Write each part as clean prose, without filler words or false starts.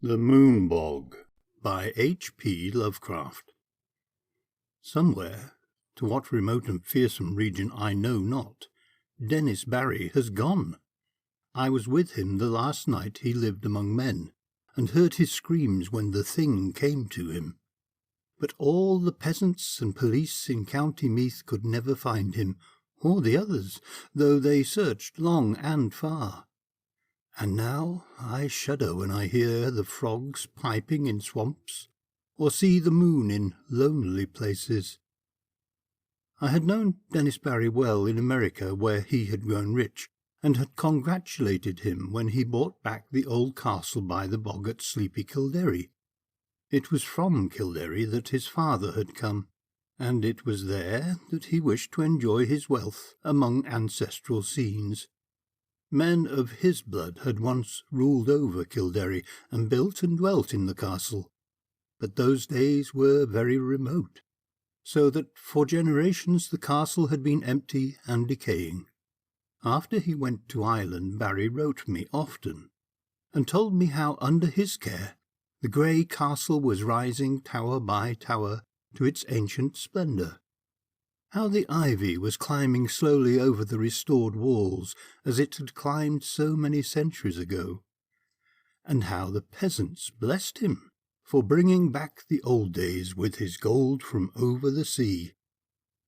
The Moon Bog by H.P. Lovecraft. Somewhere, to what remote and fearsome region I know not, Dennis Barry has gone. I was with him the last night he lived among men, and heard his screams when the thing came to him. But all the peasants and police in County Meath could never find him, or the others, though they searched long and far. And now I shudder when I hear the frogs piping in swamps, or see the moon in lonely places. I had known Dennis Barry well in America, where he had grown rich, and had congratulated him when he bought back the old castle by the bog at Sleepy Kildare. It was from Kildare that his father had come, and it was there that he wished to enjoy his wealth among ancestral scenes. Men of his blood had once ruled over Kildare and built and dwelt in the castle, but those days were very remote, so that for generations the castle had been empty and decaying. After he went to Ireland, Barry wrote me often, and told me how under his care the grey castle was rising tower by tower to its ancient splendour, how the ivy was climbing slowly over the restored walls as it had climbed so many centuries ago, and how the peasants blessed him for bringing back the old days with his gold from over the sea.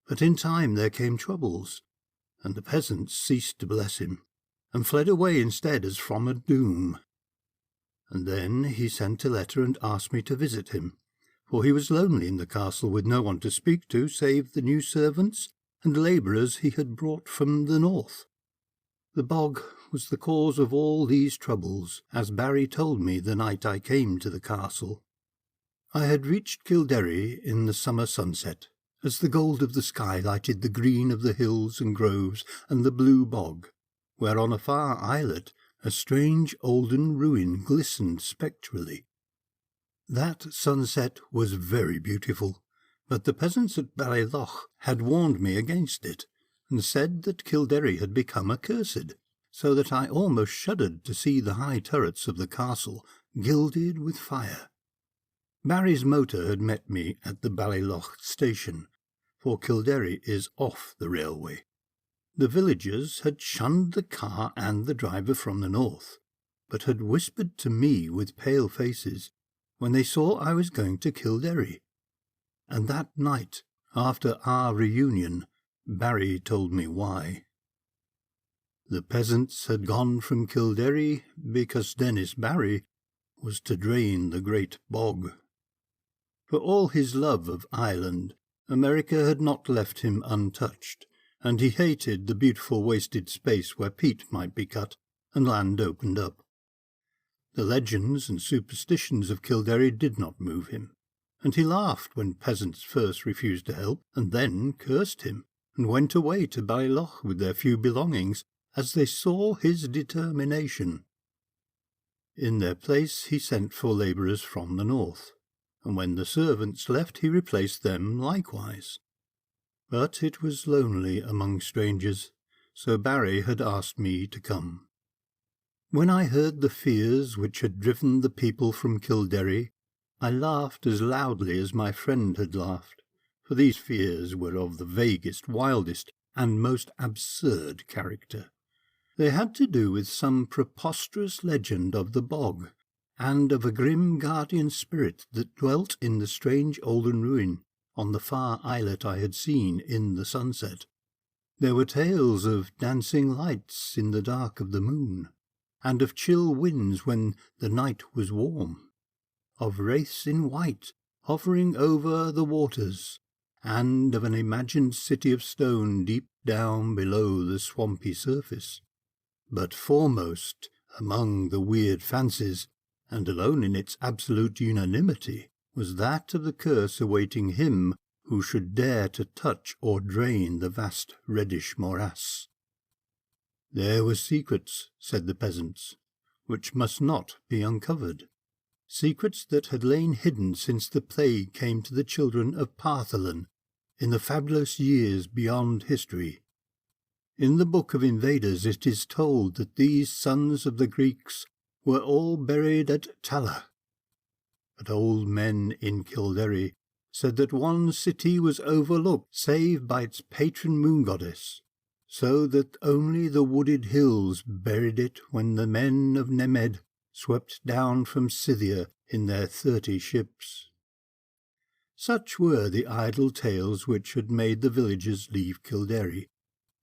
But in time there came troubles, and the peasants ceased to bless him, and fled away instead as from a doom. And then he sent a letter and asked me to visit him, for he was lonely in the castle with no one to speak to save the new servants and labourers he had brought from the north. The bog was the cause of all these troubles, as Barry told me the night I came to the castle. I had reached Kildare in the summer sunset, as the gold of the sky lighted the green of the hills and groves and the blue bog, where on a far islet a strange olden ruin glistened spectrally. That sunset was very beautiful, but the peasants at Ballylough had warned me against it, and said that Kildare had become accursed, so that I almost shuddered to see the high turrets of the castle gilded with fire. Barry's motor had met me at the Ballylough station, for Kildare is off the railway. The villagers had shunned the car and the driver from the north, but had whispered to me with pale faces when they saw I was going to Kildare. And that night, after our reunion, Barry told me why. The peasants had gone from Kildare because Dennis Barry was to drain the great bog. For all his love of Ireland, America had not left him untouched, and he hated the beautiful wasted space where peat might be cut and land opened up. The legends and superstitions of Kildare did not move him, and he laughed when peasants first refused to help, and then cursed him, and went away to Ballylough with their few belongings, as they saw his determination. In their place he sent for labourers from the north, and when the servants left he replaced them likewise. But it was lonely among strangers, so Barry had asked me to come. When I heard the fears which had driven the people from Kildare, I laughed as loudly as my friend had laughed, for these fears were of the vaguest, wildest, and most absurd character. They had to do with some preposterous legend of the bog, and of a grim guardian spirit that dwelt in the strange olden ruin on the far islet I had seen in the sunset. There were tales of dancing lights in the dark of the moon, and of chill winds when the night was warm, of wraiths in white hovering over the waters, and of an imagined city of stone deep down below the swampy surface. But foremost among the weird fancies, and alone in its absolute unanimity, was that of the curse awaiting him who should dare to touch or drain the vast reddish morass. There were secrets, said the peasants, which must not be uncovered, secrets that had lain hidden since the plague came to the children of Partholon in the fabulous years beyond history. In the Book of Invaders it is told that these sons of the Greeks were all buried at Tala, but old men in Kildare said that one city was overlooked save by its patron moon goddess, so that only the wooded hills buried it when the men of Nemed swept down from Scythia in their 30 ships. Such were the idle tales which had made the villagers leave Kildare,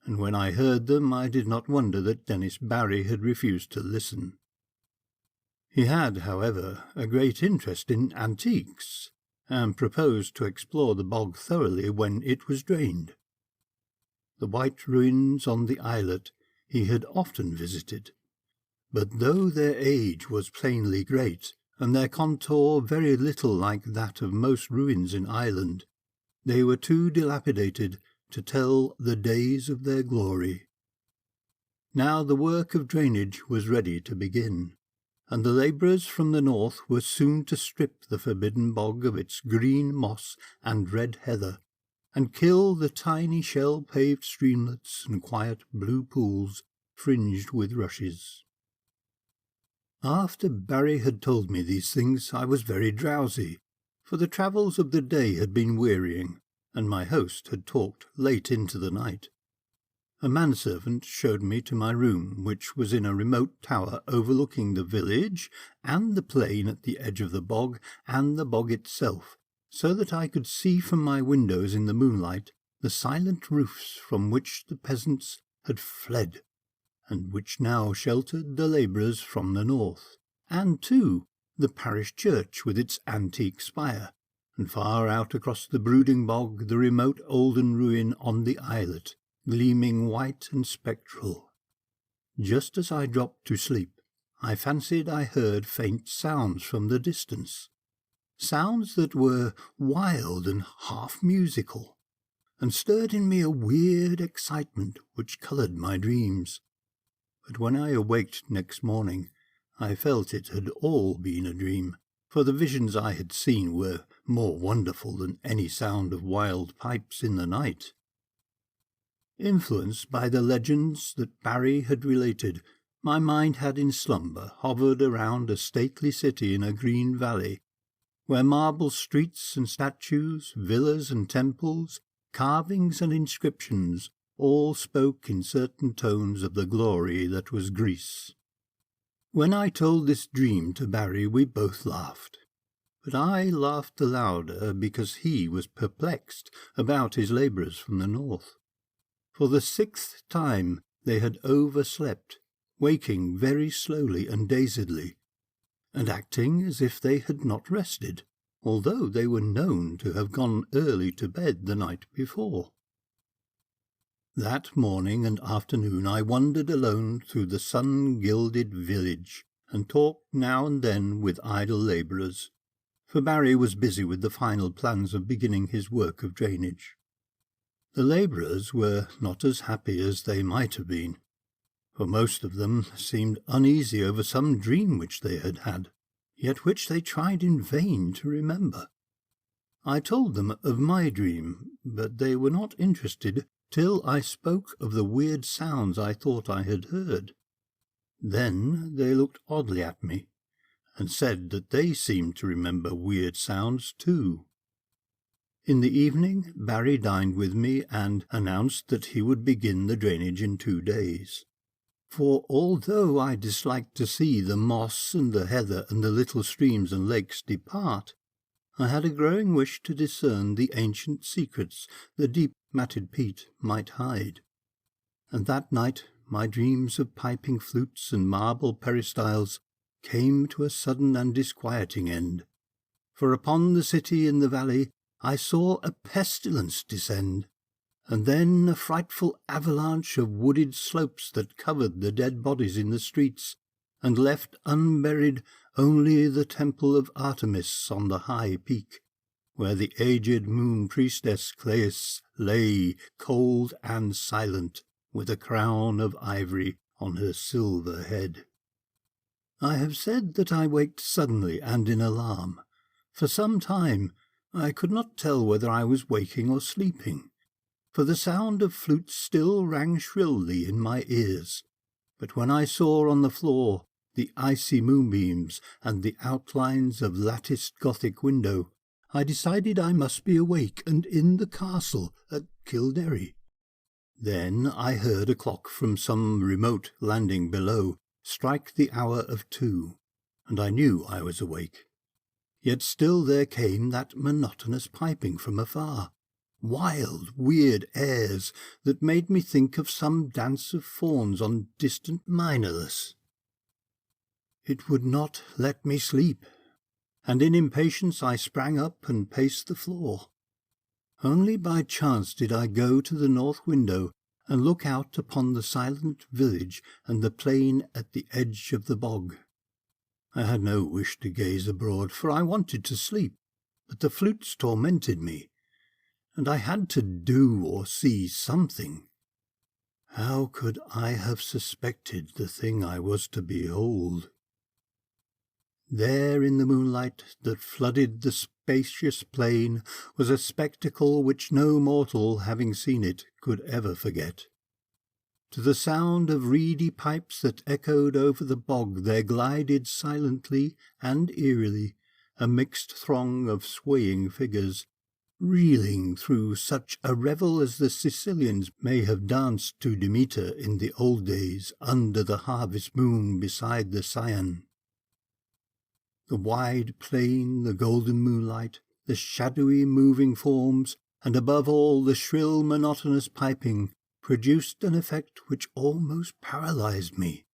and when I heard them I did not wonder that Dennis Barry had refused to listen. He had, however, a great interest in antiques, and proposed to explore the bog thoroughly when it was drained. The white ruins on the islet he had often visited, but though their age was plainly great, and their contour very little like that of most ruins in Ireland, they were too dilapidated to tell the days of their glory. Now the work of drainage was ready to begin, and the labourers from the north were soon to strip the forbidden bog of its green moss and red heather, and kill the tiny shell-paved streamlets and quiet blue pools fringed with rushes. After Barry had told me these things I was very drowsy, for the travels of the day had been wearying, and my host had talked late into the night. A manservant showed me to my room, which was in a remote tower overlooking the village and the plain at the edge of the bog and the bog itself, so that I could see from my windows in the moonlight the silent roofs from which the peasants had fled, and which now sheltered the labourers from the north, and, too, the parish church with its antique spire, and far out across the brooding bog the remote olden ruin on the islet, gleaming white and spectral. Just as I dropped to sleep, I fancied I heard faint sounds from the distance, sounds that were wild and half musical, and stirred in me a weird excitement which coloured my dreams. But when I awaked next morning, I felt it had all been a dream, for the visions I had seen were more wonderful than any sound of wild pipes in the night. Influenced by the legends that Barry had related, my mind had in slumber hovered around a stately city in a green valley, where marble streets and statues, villas and temples, carvings and inscriptions all spoke in certain tones of the glory that was Greece. When I told this dream to Barry, we both laughed, but I laughed the louder because he was perplexed about his labourers from the north. For the 6th time they had overslept, waking very slowly and dazedly, and acting as if they had not rested, although they were known to have gone early to bed the night before. That morning and afternoon I wandered alone through the sun-gilded village, and talked now and then with idle labourers, for Barry was busy with the final plans of beginning his work of drainage. The labourers were not as happy as they might have been, for most of them seemed uneasy over some dream which they had had, yet which they tried in vain to remember. I told them of my dream, but they were not interested till I spoke of the weird sounds I thought I had heard. Then they looked oddly at me, and said that they seemed to remember weird sounds too. In the evening Barry dined with me and announced that he would begin the drainage in 2 days. For although I disliked to see the moss and the heather and the little streams and lakes depart, I had a growing wish to discern the ancient secrets the deep matted peat might hide. And that night my dreams of piping flutes and marble peristyles came to a sudden and disquieting end. For upon the city in the valley I saw a pestilence descend, and then a frightful avalanche of wooded slopes that covered the dead bodies in the streets, and left unburied only the temple of Artemis on the high peak, where the aged moon-priestess Clais lay cold and silent, with a crown of ivory on her silver head. I have said that I waked suddenly and in alarm. For some time I could not tell whether I was waking or sleeping, for the sound of flutes still rang shrilly in my ears. But when I saw on the floor the icy moonbeams, and the outlines of latticed Gothic window, I decided I must be awake and in the castle at Kildare. Then I heard a clock from some remote landing below strike the hour of 2, and I knew I was awake. Yet still there came that monotonous piping from afar, wild, weird airs that made me think of some dance of fauns on distant Minorless. It would not let me sleep, and in impatience I sprang up and paced the floor. Only by chance did I go to the north window and look out upon the silent village and the plain at the edge of the bog. I had no wish to gaze abroad, for I wanted to sleep, but the flutes tormented me, and I had to do or see something. How could I have suspected the thing I was to behold? There in the moonlight that flooded the spacious plain was a spectacle which no mortal, having seen it, could ever forget. To the sound of reedy pipes that echoed over the bog there glided silently and eerily a mixed throng of swaying figures, reeling through such a revel as the Sicilians may have danced to Demeter in the old days under the harvest moon beside the Cyane. The wide plain, the golden moonlight, the shadowy moving forms, and above all the shrill monotonous piping, produced an effect which almost paralyzed me.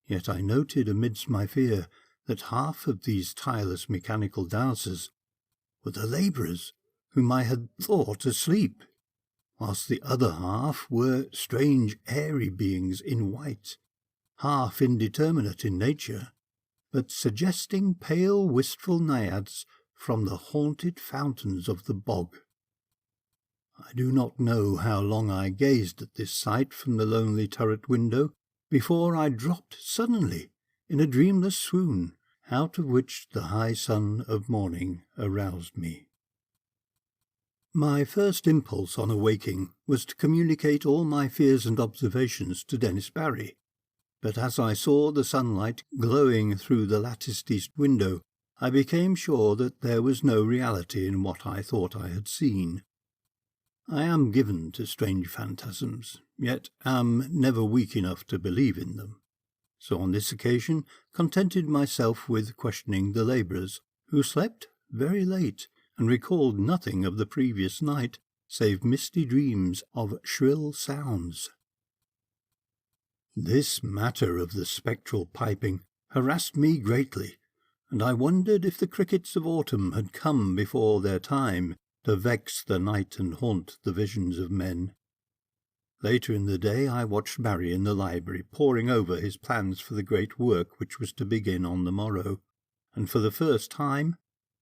Yet I noted amidst my fear that half of these tireless mechanical dancers were the labourers whom I had thought asleep, whilst the other half were strange airy beings in white, half indeterminate in nature, but suggesting pale wistful naiads from the haunted fountains of the bog. I do not know how long I gazed at this sight from the lonely turret window before I dropped suddenly in a dreamless swoon, out of which the high sun of morning aroused me. My first impulse on awaking was to communicate all my fears and observations to Dennis Barry, but as I saw the sunlight glowing through the latticed east window, I became sure that there was no reality in what I thought I had seen. I am given to strange phantasms, yet am never weak enough to believe in them, so on this occasion contented myself with questioning the labourers, who slept very late and recalled nothing of the previous night save misty dreams of shrill sounds. This matter of the spectral piping harassed me greatly, and I wondered if the crickets of autumn had come before their time to vex the night and haunt the visions of men. Later in the day I watched Barry in the library poring over his plans for the great work which was to begin on the morrow, and for the first time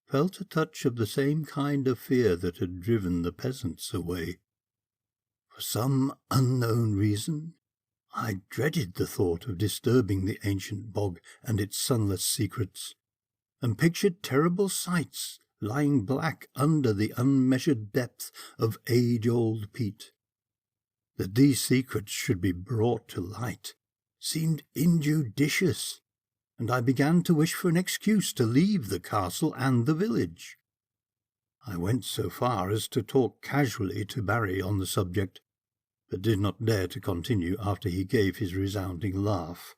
felt a touch of the same kind of fear that had driven the peasants away. For some unknown reason, I dreaded the thought of disturbing the ancient bog and its sunless secrets, and pictured terrible sights lying black under the unmeasured depth of age-old peat. That these secrets should be brought to light seemed injudicious, and I began to wish for an excuse to leave the castle and the village. I went so far as to talk casually to Barry on the subject, but did not dare to continue after he gave his resounding laugh.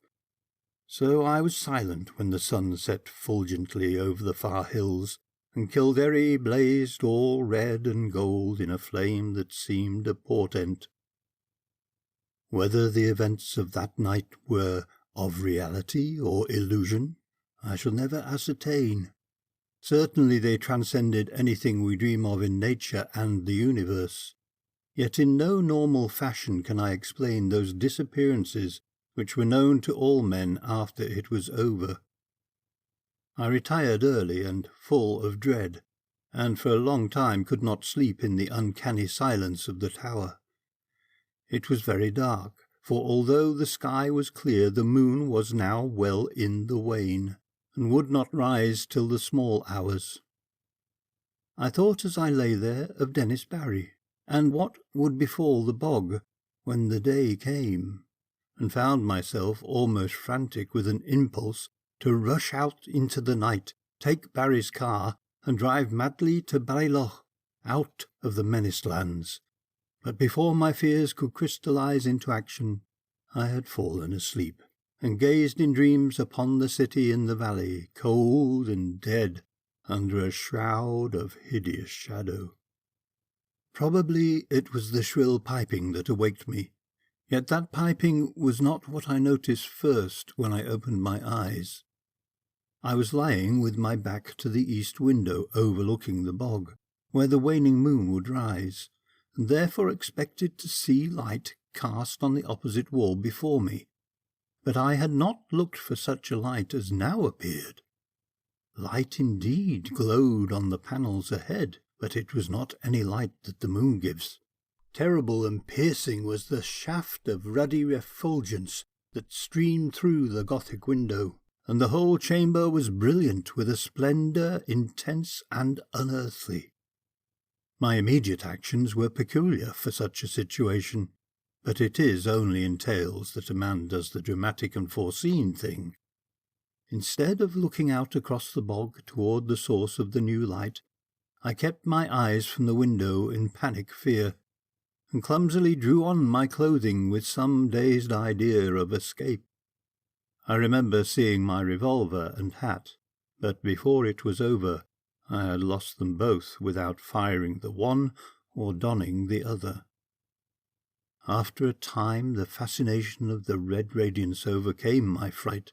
So I was silent when the sun set fulgently over the far hills, and Kildare blazed all red and gold in a flame that seemed a portent. Whether the events of that night were of reality or illusion, I shall never ascertain. Certainly they transcended anything we dream of in nature and the universe. Yet in no normal fashion can I explain those disappearances which were known to all men after it was over. I retired early and full of dread, and for a long time could not sleep in the uncanny silence of the tower. It was very dark, for although the sky was clear, the moon was now well in the wane, and would not rise till the small hours. I thought as I lay there of Dennis Barry, and what would befall the bog when the day came. and found myself almost frantic with an impulse to rush out into the night, take Barry's car, and drive madly to Ballylough, out of the menaced lands. But before my fears could crystallize into action, I had fallen asleep, and gazed in dreams upon the city in the valley, cold and dead, under a shroud of hideous shadow. Probably it was the shrill piping that awaked me, yet that piping was not what I noticed first when I opened my eyes. I was lying with my back to the east window overlooking the bog, where the waning moon would rise, and therefore expected to see light cast on the opposite wall before me. But I had not looked for such a light as now appeared. Light indeed glowed on the panels ahead, but it was not any light that the moon gives. Terrible and piercing was the shaft of ruddy effulgence that streamed through the Gothic window, and the whole chamber was brilliant with a splendour intense and unearthly. My immediate actions were peculiar for such a situation, but it is only in tales that a man does the dramatic and foreseen thing. Instead of looking out across the bog toward the source of the new light, I kept my eyes from the window in panic fear, and clumsily drew on my clothing with some dazed idea of escape. I remember seeing my revolver and hat, but before it was over, I had lost them both without firing the one or donning the other. After a time the fascination of the red radiance overcame my fright,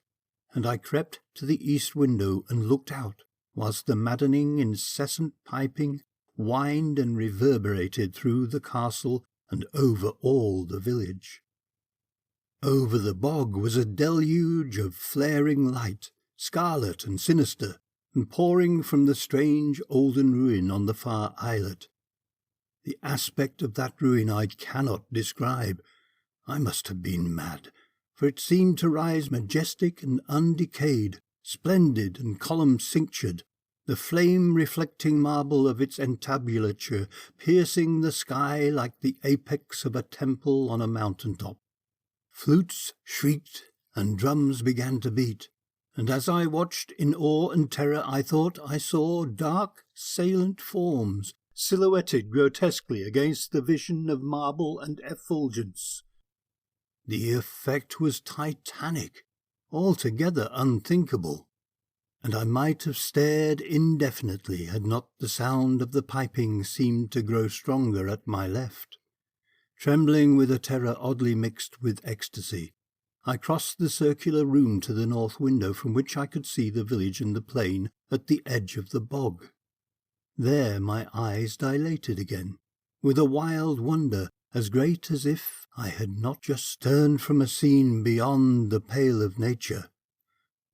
and I crept to the east window and looked out, whilst the maddening, incessant piping whined and reverberated through the castle and over all the village. Over the bog was a deluge of flaring light, scarlet and sinister, and pouring from the strange olden ruin on the far islet. The aspect of that ruin I cannot describe. I must have been mad, for it seemed to rise majestic and undecayed, splendid and column-cinctured, the flame-reflecting marble of its entablature piercing the sky like the apex of a temple on a mountain-top. Flutes shrieked and drums began to beat, and as I watched in awe and terror I thought I saw dark, salient forms silhouetted grotesquely against the vision of marble and effulgence. The effect was titanic, altogether unthinkable, and I might have stared indefinitely had not the sound of the piping seemed to grow stronger at my left. Trembling with a terror oddly mixed with ecstasy, I crossed the circular room to the north window from which I could see the village and the plain at the edge of the bog. There my eyes dilated again, with a wild wonder as great as if I had not just turned from a scene beyond the pale of nature.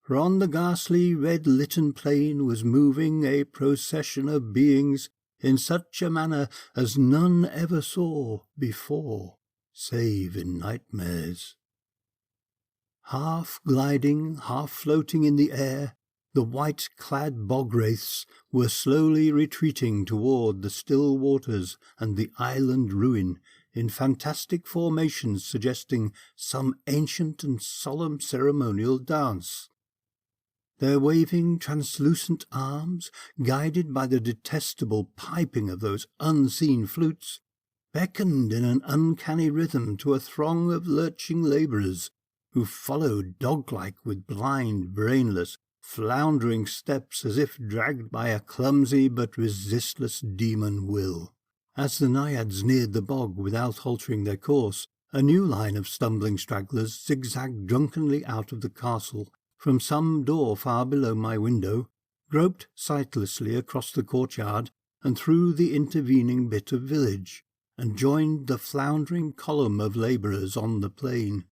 For on the ghastly red-litten plain was moving a procession of beings in such a manner as none ever saw before, save in nightmares. Half gliding, half floating in the air, the white-clad bog-wraiths were slowly retreating toward the still waters and the island ruin in fantastic formations suggesting some ancient and solemn ceremonial dance. Their waving, translucent arms, guided by the detestable piping of those unseen flutes, beckoned in an uncanny rhythm to a throng of lurching labourers who followed dog-like with blind, brainless, floundering steps as if dragged by a clumsy but resistless demon will. As the naiads neared the bog without altering their course, a new line of stumbling stragglers zigzagged drunkenly out of the castle from some door far below my window, groped sightlessly across the courtyard and through the intervening bit of village, and joined the floundering column of labourers on the plain.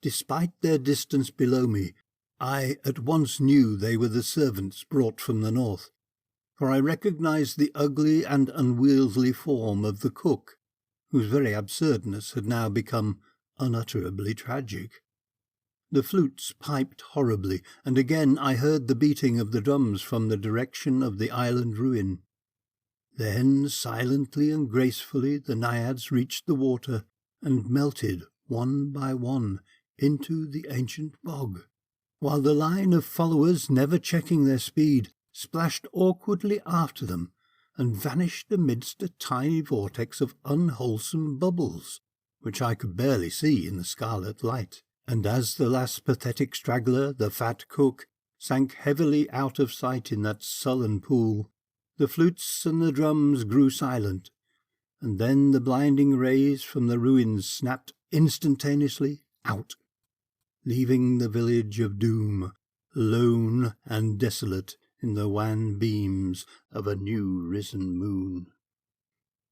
Despite their distance below me, I at once knew they were the servants brought from the north, for I recognized the ugly and unwieldy form of the cook, whose very absurdness had now become unutterably tragic. The flutes piped horribly, and again I heard the beating of the drums from the direction of the island ruin. Then, silently and gracefully, the naiads reached the water and melted one by one, into the ancient bog, while the line of followers, never checking their speed, splashed awkwardly after them and vanished amidst a tiny vortex of unwholesome bubbles, which I could barely see in the scarlet light. And as the last pathetic straggler, the fat cook, sank heavily out of sight in that sullen pool, the flutes and the drums grew silent, and then the blinding rays from the ruins snapped instantaneously out, leaving the village of doom lone and desolate in the wan beams of a new risen moon.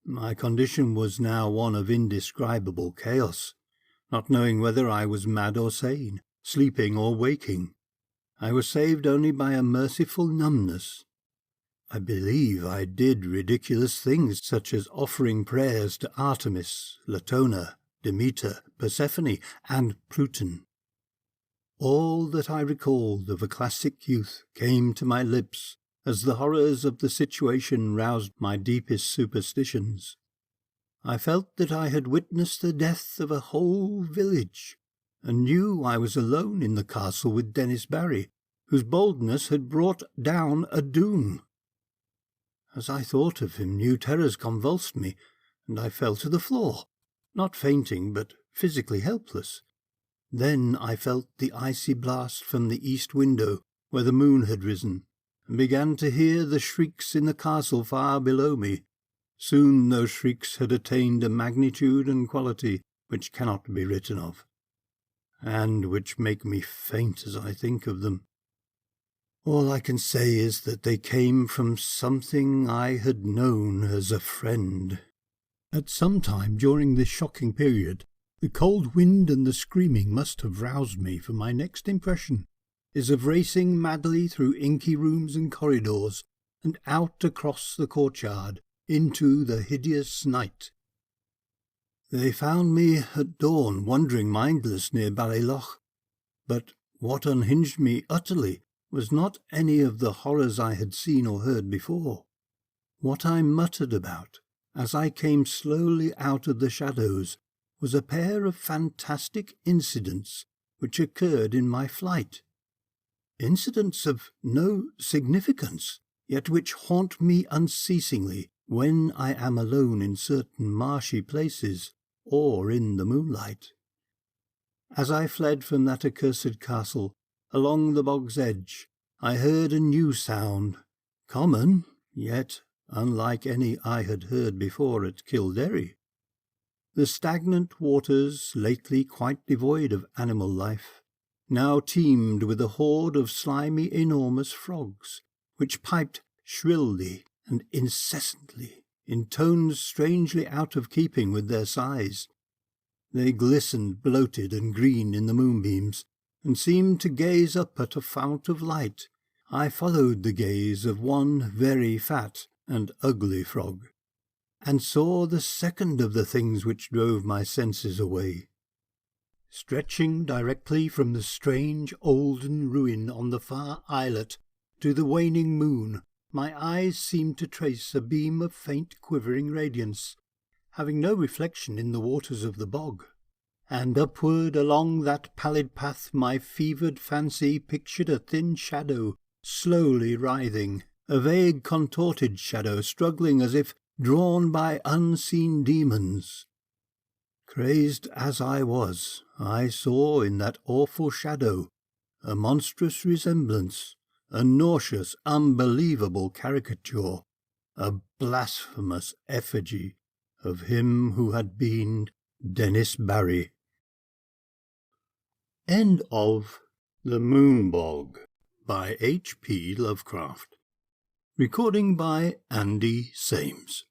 My condition was now one of indescribable chaos, not knowing whether I was mad or sane, sleeping or waking. I was saved only by a merciful numbness. I believe I did ridiculous things, such as offering prayers to Artemis, Latona, Demeter, Persephone, and Pluton. All that I recalled of a classic youth came to my lips as the horrors of the situation roused my deepest superstitions. I felt that I had witnessed the death of a whole village, and knew I was alone in the castle with Dennis Barry, whose boldness had brought down a doom. As I thought of him, new terrors convulsed me, and I fell to the floor, not fainting, but physically helpless. Then I felt the icy blast from the east window, where the moon had risen, and began to hear the shrieks in the castle far below me. Soon those shrieks had attained a magnitude and quality which cannot be written of, and which make me faint as I think of them. All I can say is that they came from something I had known as a friend. At some time during this shocking period, the cold wind and the screaming must have roused me, for my next impression is of racing madly through inky rooms and corridors, and out across the courtyard into the hideous night. They found me at dawn wandering mindless near Ballyloch, but what unhinged me utterly was not any of the horrors I had seen or heard before. What I muttered about, as I came slowly out of the shadows, was a pair of fantastic incidents which occurred in my flight. Incidents of no significance, yet which haunt me unceasingly when I am alone in certain marshy places or in the moonlight. As I fled from that accursed castle, along the bog's edge, I heard a new sound, common, yet unlike any I had heard before at Kildare. The stagnant waters, lately quite devoid of animal life, now teemed with a horde of slimy, enormous frogs, which piped shrilly and incessantly, in tones strangely out of keeping with their size. They glistened bloated and green in the moonbeams, and seemed to gaze up at a fount of light. I followed the gaze of one very fat and ugly frog, and saw the second of the things which drove my senses away. Stretching directly from the strange olden ruin on the far islet to the waning moon, my eyes seemed to trace a beam of faint quivering radiance, having no reflection in the waters of the bog. And upward along that pallid path my fevered fancy pictured a thin shadow, slowly writhing, a vague contorted shadow struggling as if drawn by unseen demons. Crazed as I was, I saw in that awful shadow a monstrous resemblance, a nauseous, unbelievable caricature, a blasphemous effigy of him who had been Dennis Barry. End of The Moonbog by H.P. Lovecraft. Recording by Andy Sames.